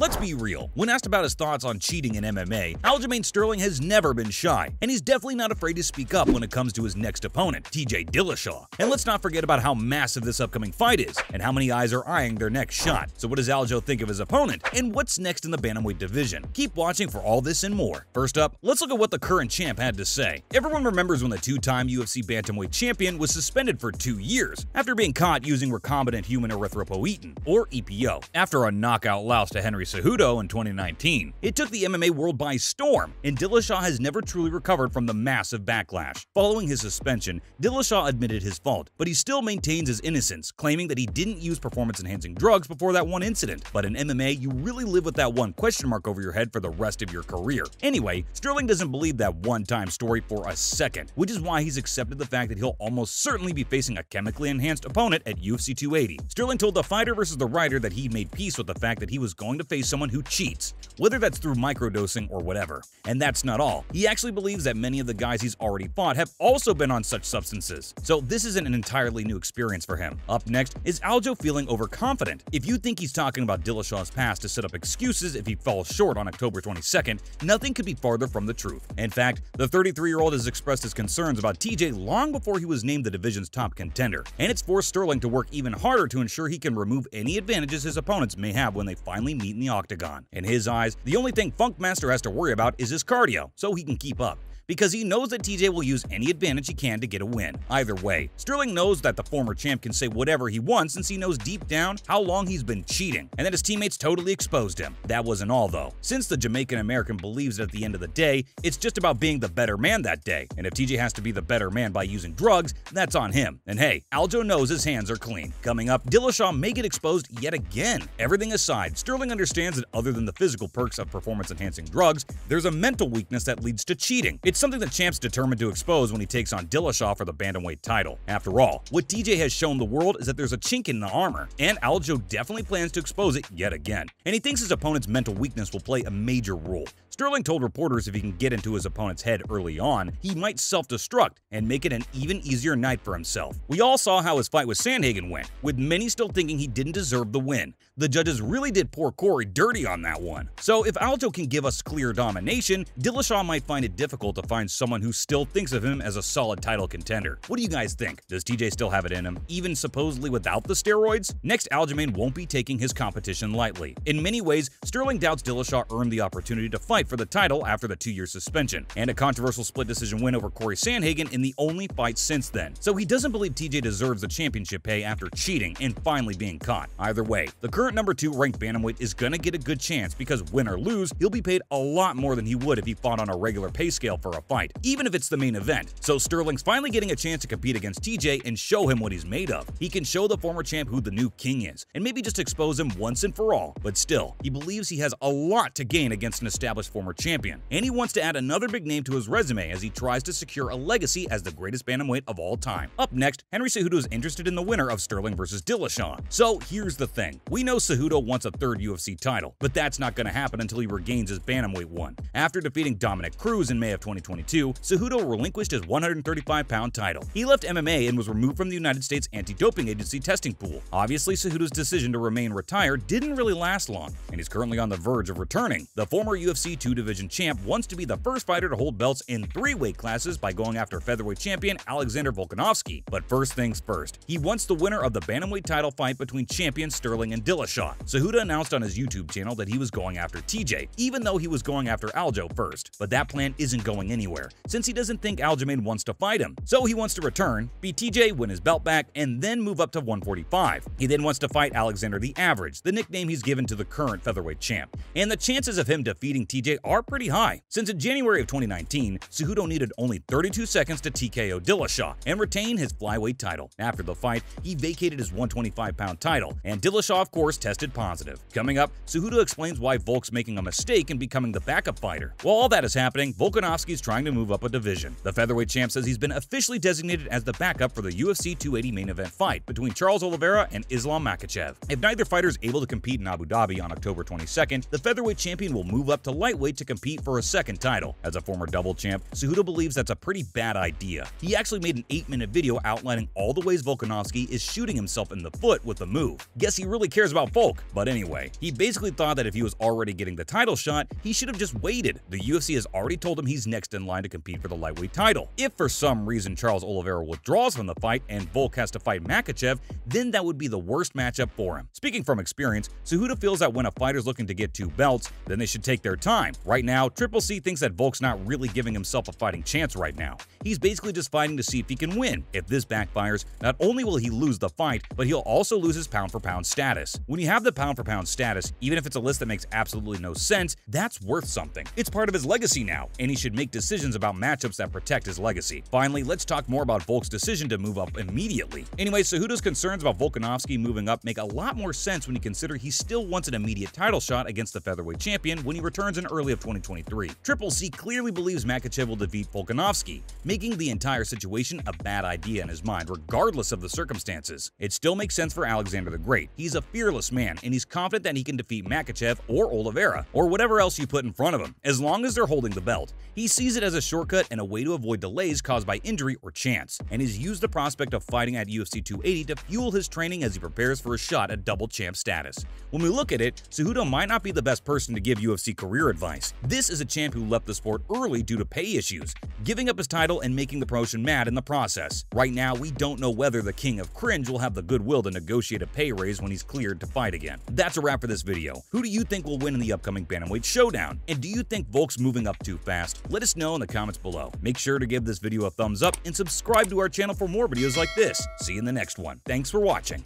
Let's be real, when asked about his thoughts on cheating in MMA, Aljamain Sterling has never been shy, and he's definitely not afraid to speak up when it comes to his next opponent, T.J Dillashaw. And let's not forget about how massive this upcoming fight is, and how many eyes are eyeing their next shot. So what does Aljo think of his opponent, and what's next in the bantamweight division? Keep watching for all this and more. First up, let's look at what the current champ had to say. Everyone remembers when the two-time UFC bantamweight champion was suspended for 2 years after being caught using recombinant human erythropoietin, or EPO, after a knockout loss to Henry Cejudo in 2019. It took the MMA world by storm, and Dillashaw has never truly recovered from the massive backlash. Following his suspension, Dillashaw admitted his fault, but he still maintains his innocence, claiming that he didn't use performance-enhancing drugs before that one incident. But in MMA, you really live with that one question mark over your head for the rest of your career. Anyway, Sterling doesn't believe that one-time story for a second, which is why he's accepted the fact that he'll almost certainly be facing a chemically enhanced opponent at UFC 280. Sterling told the Fighter vs. the Writer that he'd made peace with the fact that he was going to face someone who cheats, whether that's through microdosing or whatever. And that's not all. He actually believes that many of the guys he's already fought have also been on such substances, so this isn't an entirely new experience for him. Up next, is Aljo feeling overconfident? If you think he's talking about Dillashaw's past to set up excuses if he falls short on October 22nd, nothing could be farther from the truth. In fact, the 33-year-old has expressed his concerns about TJ long before he was named the division's top contender, and it's forced Sterling to work even harder to ensure he can remove any advantages his opponents may have when they finally meet in the octagon. In his eyes, the only thing Funkmaster has to worry about is his cardio, so he can keep up, because he knows that TJ will use any advantage he can to get a win. Either way, Sterling knows that the former champ can say whatever he wants since he knows deep down how long he's been cheating, and that his teammates totally exposed him. That wasn't all though, since the Jamaican-American believes that at the end of the day, it's just about being the better man that day, and if TJ has to be the better man by using drugs, that's on him. And hey, Aljo knows his hands are clean. Coming up, Dillashaw may get exposed yet again. Everything aside, Sterling understands that other than the physical perks of performance-enhancing drugs, there's a mental weakness that leads to cheating. It's something the champ's determined to expose when he takes on Dillashaw for the bantamweight title. After all, what TJ has shown the world is that there's a chink in the armor, and Aljo definitely plans to expose it yet again. And he thinks his opponent's mental weakness will play a major role. Sterling told reporters if he can get into his opponent's head early on, he might self-destruct and make it an even easier night for himself. We all saw how his fight with Sandhagen went, with many still thinking he didn't deserve the win. The judges really did poor Corey dirty on that one. So if Aljo can give us clear domination, Dillashaw might find it difficult to find someone who still thinks of him as a solid title contender. What do you guys think? Does TJ still have it in him, even supposedly without the steroids? Next, Aljamain won't be taking his competition lightly. In many ways, Sterling doubts Dillashaw earned the opportunity to fight for the title after the 2-year suspension, and a controversial split decision win over Corey Sandhagen in the only fight since then. So he doesn't believe TJ deserves the championship pay after cheating and finally being caught. Either way, the current number 2 ranked bantamweight is gonna get a good chance because win or lose, he'll be paid a lot more than he would if he fought on a regular pay scale for a fight, even if it's the main event. So Sterling's finally getting a chance to compete against TJ and show him what he's made of. He can show the former champ who the new king is, and maybe just expose him once and for all. But still, he believes he has a lot to gain against an established former champion, and he wants to add another big name to his resume as he tries to secure a legacy as the greatest bantamweight of all time. Up next, Henry Cejudo is interested in the winner of Sterling vs. Dillashaw. So here's the thing. We know Cejudo wants a 3rd UFC title, but that's not going to happen until he regains his bantamweight one. After defeating Dominic Cruz in May of 2022, Cejudo relinquished his 135-pound title. He left MMA and was removed from the United States Anti-Doping Agency testing pool. Obviously, Cejudo's decision to remain retired didn't really last long, and he's currently on the verge of returning. The former UFC 2-division champ wants to be the first fighter to hold belts in 3 weight classes by going after featherweight champion Alexander Volkanovski. But first things first, he wants the winner of the bantamweight title fight between champions Sterling and Dillashaw. Cejudo announced on his YouTube channel that he was going after TJ, even though he was going after Aljo first. But that plan isn't going anywhere, since he doesn't think Aljamain wants to fight him. So he wants to return, beat TJ, win his belt back, and then move up to 145. He then wants to fight Alexander the Average, the nickname he's given to the current featherweight champ. And the chances of him defeating TJ are pretty high, since in January of 2019, Cejudo needed only 32 seconds to TKO Dillashaw and retain his flyweight title. After the fight, he vacated his 125-pound title, and Dillashaw, of course, tested positive. Coming up, Cejudo explains why Volk's making a mistake in becoming the backup fighter. While all that is happening, Volkanovski's trying to move up a division. The featherweight champ says he's been officially designated as the backup for the UFC 280 main event fight between Charles Oliveira and Islam Makhachev. If neither fighter is able to compete in Abu Dhabi on October 22nd, the featherweight champion will move up to lightweight to compete for a second title. As a former double champ, Cejudo believes that's a pretty bad idea. He actually made an 8-minute video outlining all the ways Volkanovski is shooting himself in the foot with the move. Guess he really cares about about Volk. But anyway, he basically thought that if he was already getting the title shot, he should have just waited. The UFC has already told him he's next in line to compete for the lightweight title. If for some reason Charles Oliveira withdraws from the fight and Volk has to fight Makhachev, then that would be the worst matchup for him. Speaking from experience, Cejudo feels that when a fighter's looking to get 2 belts, then they should take their time. Right now, Triple C thinks that Volk's not really giving himself a fighting chance right now. He's basically just fighting to see if he can win. If this backfires, not only will he lose the fight, but he'll also lose his pound-for-pound status. When you have the pound-for-pound status, even if it's a list that makes absolutely no sense, that's worth something. It's part of his legacy now, and he should make decisions about matchups that protect his legacy. Finally, let's talk more about Volk's decision to move up immediately. Anyway, Cejudo's concerns about Volkanovski moving up make a lot more sense when you consider he still wants an immediate title shot against the featherweight champion when he returns in early of 2023. Triple C clearly believes Makhachev will defeat Volkanovski, making the entire situation a bad idea in his mind, regardless of the circumstances. It still makes sense for Alexander the Great. He's a fearless man, and he's confident that he can defeat Makhachev or Oliveira, or whatever else you put in front of him, as long as they're holding the belt. He sees it as a shortcut and a way to avoid delays caused by injury or chance, and he's used the prospect of fighting at UFC 280 to fuel his training as he prepares for a shot at double champ status. When we look at it, Cejudo might not be the best person to give UFC career advice. This is a champ who left the sport early due to pay issues, giving up his title and making the promotion mad in the process. Right now, we don't know whether the King of Cringe will have the goodwill to negotiate a pay raise when he's cleared to fight again. That's a wrap for this video. Who do you think will win in the upcoming bantamweight showdown? And do you think Volk's moving up too fast? Let us know in the comments below. Make sure to give this video a thumbs up and subscribe to our channel for more videos like this. See you in the next one. Thanks for watching.